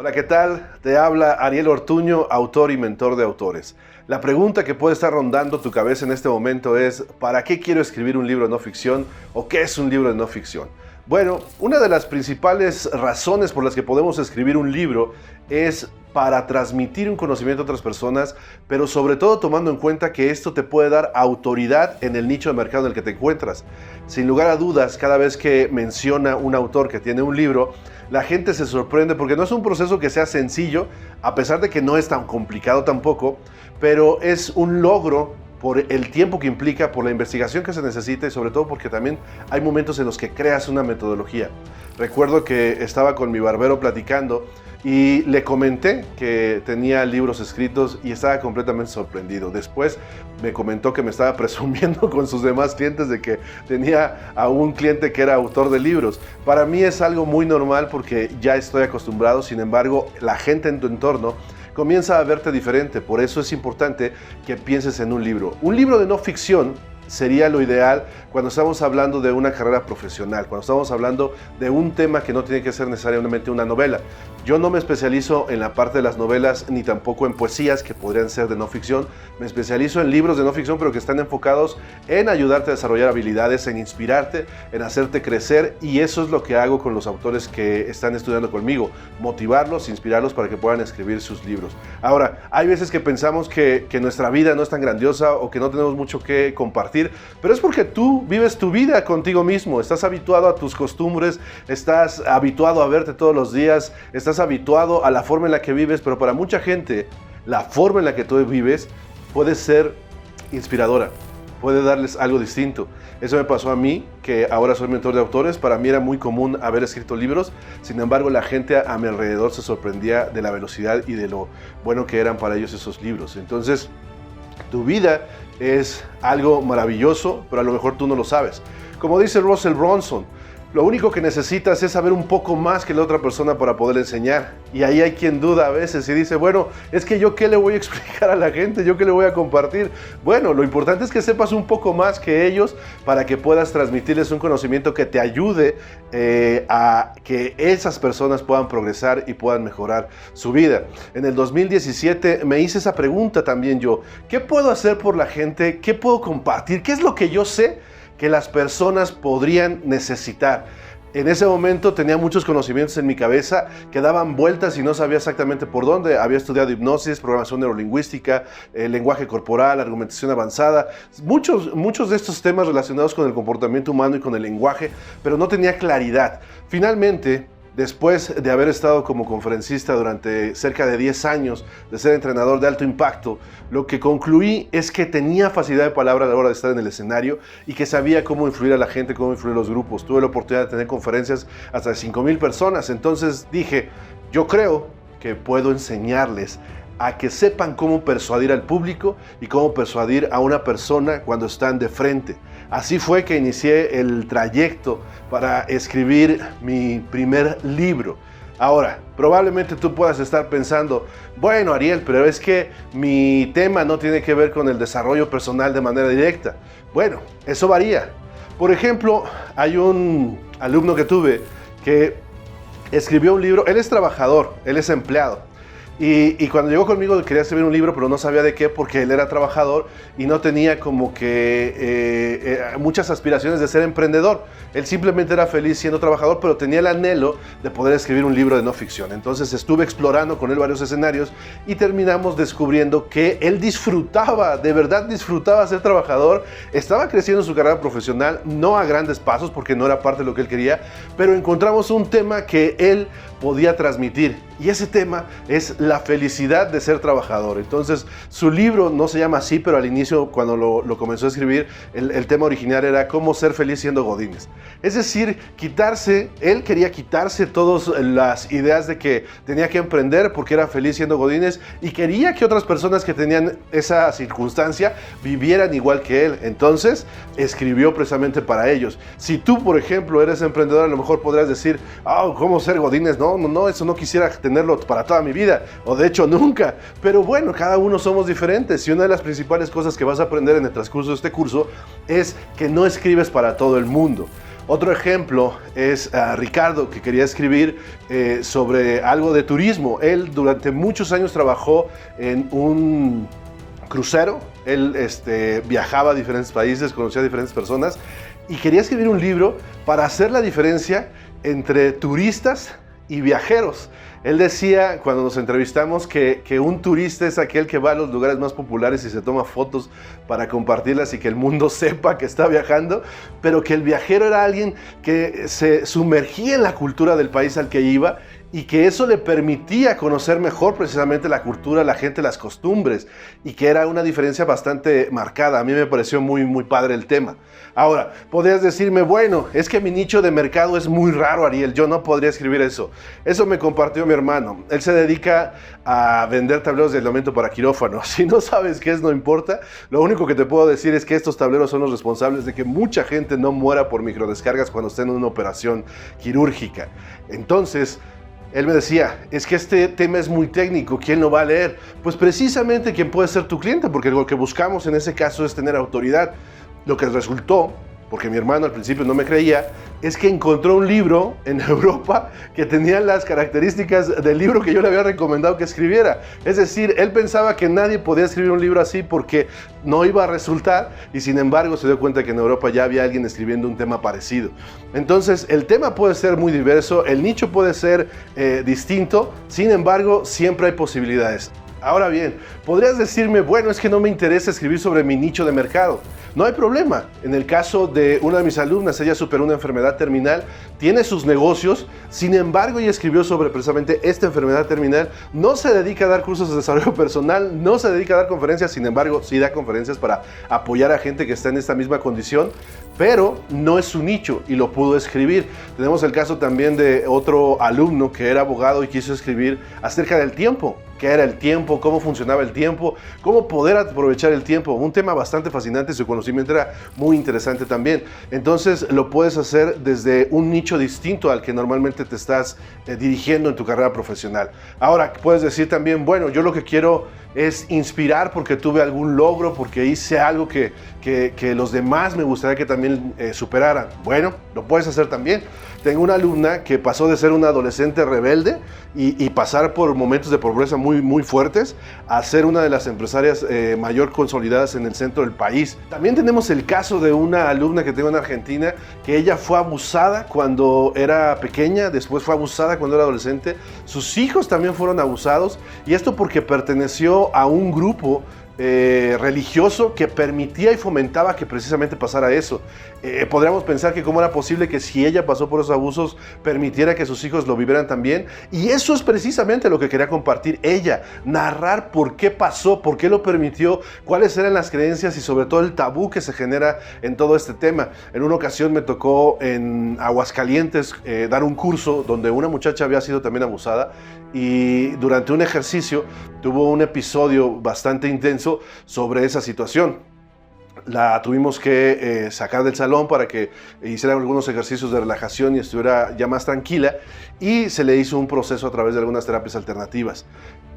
Hola, ¿qué tal? Te habla Ariel Ortuño, autor y mentor de autores. La pregunta que puede estar rondando tu cabeza en este momento es: ¿para qué quiero escribir un libro de no ficción? ¿O qué es un libro de no ficción? Bueno, una de las principales razones por las que podemos escribir un libro es para transmitir un conocimiento a otras personas, pero sobre todo tomando en cuenta que esto te puede dar autoridad en el nicho de mercado en el que te encuentras. Sin lugar a dudas, cada vez que menciona un autor que tiene un libro, la gente se sorprende porque no es un proceso que sea sencillo, a pesar de que no es tan complicado tampoco, pero es un logro por el tiempo que implica, por la investigación que se necesita y sobre todo porque también hay momentos en los que creas una metodología. Recuerdo que estaba con mi barbero platicando y le comenté que tenía libros escritos y estaba completamente sorprendido. Después me comentó que me estaba presumiendo con sus demás clientes de que tenía a un cliente que era autor de libros. Para mí es algo muy normal porque ya estoy acostumbrado. Sin embargo, la gente en tu entorno comienza a verte diferente. Por eso es importante que pienses en un libro. Un libro de no ficción sería lo ideal cuando estamos hablando de una carrera profesional, cuando estamos hablando de un tema que no tiene que ser necesariamente una novela. Yo no me especializo en la parte de las novelas ni tampoco en poesías que podrían ser de no ficción. Me especializo en libros de no ficción, pero que están enfocados en ayudarte a desarrollar habilidades, en inspirarte, en hacerte crecer, y eso es lo que hago con los autores que están estudiando conmigo: motivarlos, inspirarlos para que puedan escribir sus libros. Ahora, hay veces que pensamos que nuestra vida no es tan grandiosa o que no tenemos mucho que compartir, pero es porque tú vives tu vida contigo mismo, estás habituado a tus costumbres, estás habituado a verte todos los días, estás habituado a la forma en la que vives, pero para mucha gente la forma en la que tú vives puede ser inspiradora, puede darles algo distinto. Eso me pasó a mí, que ahora soy mentor de autores. Para mí era muy común haber escrito libros, sin embargo la gente a mi alrededor se sorprendía de la velocidad y de lo bueno que eran para ellos esos libros. Entonces, tu vida es algo maravilloso, pero a lo mejor tú no lo sabes. Como dice Russell Brunson, lo único que necesitas es saber un poco más que la otra persona para poder enseñar. Y ahí hay quien duda a veces y dice: bueno, es que yo qué le voy a explicar a la gente, yo qué le voy a compartir. Bueno, lo importante es que sepas un poco más que ellos para que puedas transmitirles un conocimiento que te ayude a que esas personas puedan progresar y puedan mejorar su vida. En el 2017 me hice esa pregunta también yo: ¿qué puedo hacer por la gente? ¿Qué puedo compartir? ¿Qué es lo que yo sé que las personas podrían necesitar? En ese momento tenía muchos conocimientos en mi cabeza que daban vueltas y no sabía exactamente por dónde. Había estudiado hipnosis, programación neurolingüística, lenguaje corporal, argumentación avanzada, muchos de estos temas relacionados con el comportamiento humano y con el lenguaje, pero no tenía claridad. Finalmente, después de haber estado como conferencista durante cerca de 10 años, de ser entrenador de alto impacto, lo que concluí es que tenía facilidad de palabra a la hora de estar en el escenario y que sabía cómo influir a la gente, cómo influir a los grupos. Tuve la oportunidad de tener conferencias hasta de 5,000 personas. Entonces dije: yo creo que puedo enseñarles a que sepan cómo persuadir al público y cómo persuadir a una persona cuando están de frente. Así fue que inicié el trayecto para escribir mi primer libro. Ahora, probablemente tú puedas estar pensando: bueno, Ariel, pero es que mi tema no tiene que ver con el desarrollo personal de manera directa. Bueno, eso varía. Por ejemplo, hay un alumno que tuve que escribió un libro. Él es trabajador, él es empleado. Y cuando llegó conmigo quería escribir un libro, pero no sabía de qué, porque él era trabajador y no tenía como que muchas aspiraciones de ser emprendedor. Él simplemente era feliz siendo trabajador, pero tenía el anhelo de poder escribir un libro de no ficción. Entonces estuve explorando con él varios escenarios y terminamos descubriendo que él disfrutaba, de verdad disfrutaba ser trabajador. Estaba creciendo su carrera profesional, no a grandes pasos porque no era parte de lo que él quería, pero encontramos un tema que él podía transmitir, y ese tema es la felicidad de ser trabajador. Entonces su libro no se llama así, pero al inicio, cuando lo comenzó a escribir, el tema original era cómo ser feliz siendo godines. Es decir, él quería quitarse todas las ideas de que tenía que emprender porque era feliz siendo godines, y quería que otras personas que tenían esa circunstancia vivieran igual que él. Entonces escribió precisamente para ellos. Si tú, por ejemplo, eres emprendedor, a lo mejor podrás decir: ¿cómo ser godines? No, eso no quisiera tenerlo para toda mi vida, o de hecho nunca. Pero bueno, cada uno somos diferentes, y una de las principales cosas que vas a aprender en el transcurso de este curso es que no escribes para todo el mundo. Otro ejemplo es Ricardo, que quería escribir sobre algo de turismo. Él durante muchos años trabajó en un crucero. Él viajaba a diferentes países, conocía a diferentes personas y quería escribir un libro para hacer la diferencia entre turistas y viajeros. Él decía, cuando nos entrevistamos, que un turista es aquel que va a los lugares más populares y se toma fotos para compartirlas y que el mundo sepa que está viajando, pero que el viajero era alguien que se sumergía en la cultura del país al que iba y que eso le permitía conocer mejor precisamente la cultura, la gente, las costumbres, y que era una diferencia bastante marcada. A mí me pareció muy padre el tema. Ahora, podrías decirme, bueno, es que mi nicho de mercado es muy raro, Ariel, yo no podría escribir eso. Eso me compartió mi hermano. Él se dedica a vender tableros de aislamiento para quirófano. Si no sabes qué es, no importa. Lo único que te puedo decir es que estos tableros son los responsables de que mucha gente no muera por microdescargas cuando esté en una operación quirúrgica. Entonces, él me decía, es que este tema es muy técnico, ¿quién lo va a leer? Pues precisamente quien puede ser tu cliente, porque lo que buscamos en ese caso es tener autoridad. Lo que resultó, porque mi hermano al principio no me creía, es que encontró un libro en Europa que tenía las características del libro que yo le había recomendado que escribiera. Es decir, él pensaba que nadie podía escribir un libro así porque no iba a resultar, y sin embargo se dio cuenta que en Europa ya había alguien escribiendo un tema parecido. Entonces, el tema puede ser muy diverso, el nicho puede ser distinto, sin embargo, siempre hay posibilidades. Ahora bien, podrías decirme, bueno, es que no me interesa escribir sobre mi nicho de mercado. No hay problema. En el caso de una de mis alumnas, ella superó una enfermedad terminal, tiene sus negocios, sin embargo, ella escribió sobre precisamente esta enfermedad terminal, no se dedica a dar cursos de desarrollo personal, no se dedica a dar conferencias, sin embargo, sí da conferencias para apoyar a gente que está en esta misma condición, pero no es su nicho y lo pudo escribir. Tenemos el caso también de otro alumno que era abogado y quiso escribir acerca del tiempo. ¿Qué era el tiempo? ¿Cómo funcionaba el tiempo? ¿Cómo poder aprovechar el tiempo? Un tema bastante fascinante, su conocimiento era muy interesante también. Entonces lo puedes hacer desde un nicho distinto al que normalmente te estás dirigiendo en tu carrera profesional. Ahora, puedes decir también, bueno, yo lo que quiero es inspirar porque tuve algún logro, porque hice algo que los demás me gustaría que también superaran. Bueno, lo puedes hacer también. Tengo una alumna que pasó de ser una adolescente rebelde y pasar por momentos de pobreza muy fuertes a ser una de las empresarias mayor consolidadas en el centro del país. También tenemos el caso de una alumna que tengo en Argentina, que ella fue abusada cuando era pequeña, después fue abusada cuando era adolescente. Sus hijos también fueron abusados, y esto porque perteneció a un grupo religioso que permitía y fomentaba que precisamente pasara eso. Podríamos pensar que cómo era posible que si ella pasó por esos abusos permitiera que sus hijos lo vivieran también, y eso es precisamente lo que quería compartir ella, narrar por qué pasó, por qué lo permitió, cuáles eran las creencias y sobre todo el tabú que se genera en todo este tema. En una ocasión me tocó en Aguascalientes dar un curso donde una muchacha había sido también abusada, y durante un ejercicio tuvo un episodio bastante intenso sobre esa situación. La tuvimos que sacar del salón para que hiciera algunos ejercicios de relajación y estuviera ya más tranquila, y se le hizo un proceso a través de algunas terapias alternativas.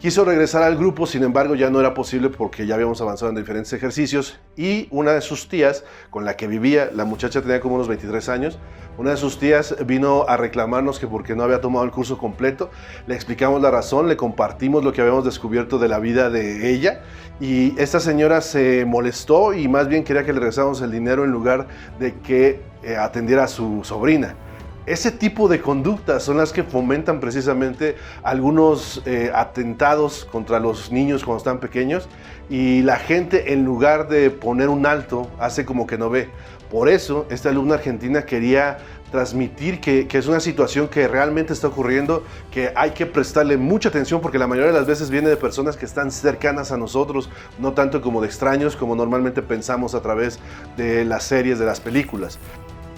Quiso regresar al grupo, sin embargo ya no era posible porque ya habíamos avanzado en diferentes ejercicios, y una de sus tías con la que vivía, la muchacha tenía como unos 23 años, una de sus tías vino a reclamarnos que porque no había tomado el curso completo. Le explicamos la razón, le compartimos lo que habíamos descubierto de la vida de ella, y esta señora se molestó y más bien quería que le regresáramos el dinero en lugar de que atendiera a su sobrina. Ese tipo de conductas son las que fomentan precisamente algunos atentados contra los niños cuando están pequeños, y la gente, en lugar de poner un alto, hace como que no ve. Por eso esta alumna argentina quería transmitir que es una situación que realmente está ocurriendo, que hay que prestarle mucha atención porque la mayoría de las veces viene de personas que están cercanas a nosotros, no tanto como de extraños como normalmente pensamos a través de las series, de las películas.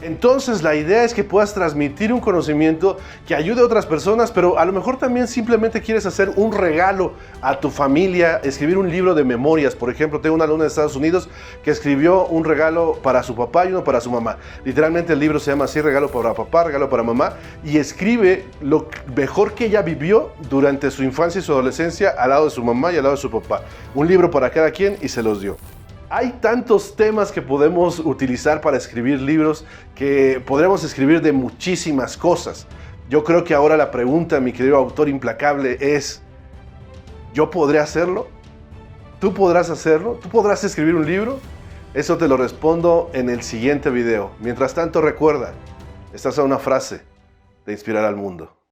Entonces la idea es que puedas transmitir un conocimiento que ayude a otras personas, pero a lo mejor también simplemente quieres hacer un regalo a tu familia, escribir un libro de memorias. Por ejemplo, tengo una alumna de Estados Unidos que escribió un regalo para su papá y uno para su mamá. Literalmente el libro se llama así: regalo para papá, regalo para mamá, y escribe lo mejor que ella vivió durante su infancia y su adolescencia al lado de su mamá y al lado de su papá. Un libro para cada quien, y se los dio. Hay tantos temas que podemos utilizar para escribir libros que podremos escribir de muchísimas cosas. Yo creo que ahora la pregunta, mi querido autor implacable, es: ¿yo podré hacerlo? ¿Tú podrás hacerlo? ¿Tú podrás escribir un libro? Eso te lo respondo en el siguiente video. Mientras tanto, recuerda, estás a una frase de inspirar al mundo.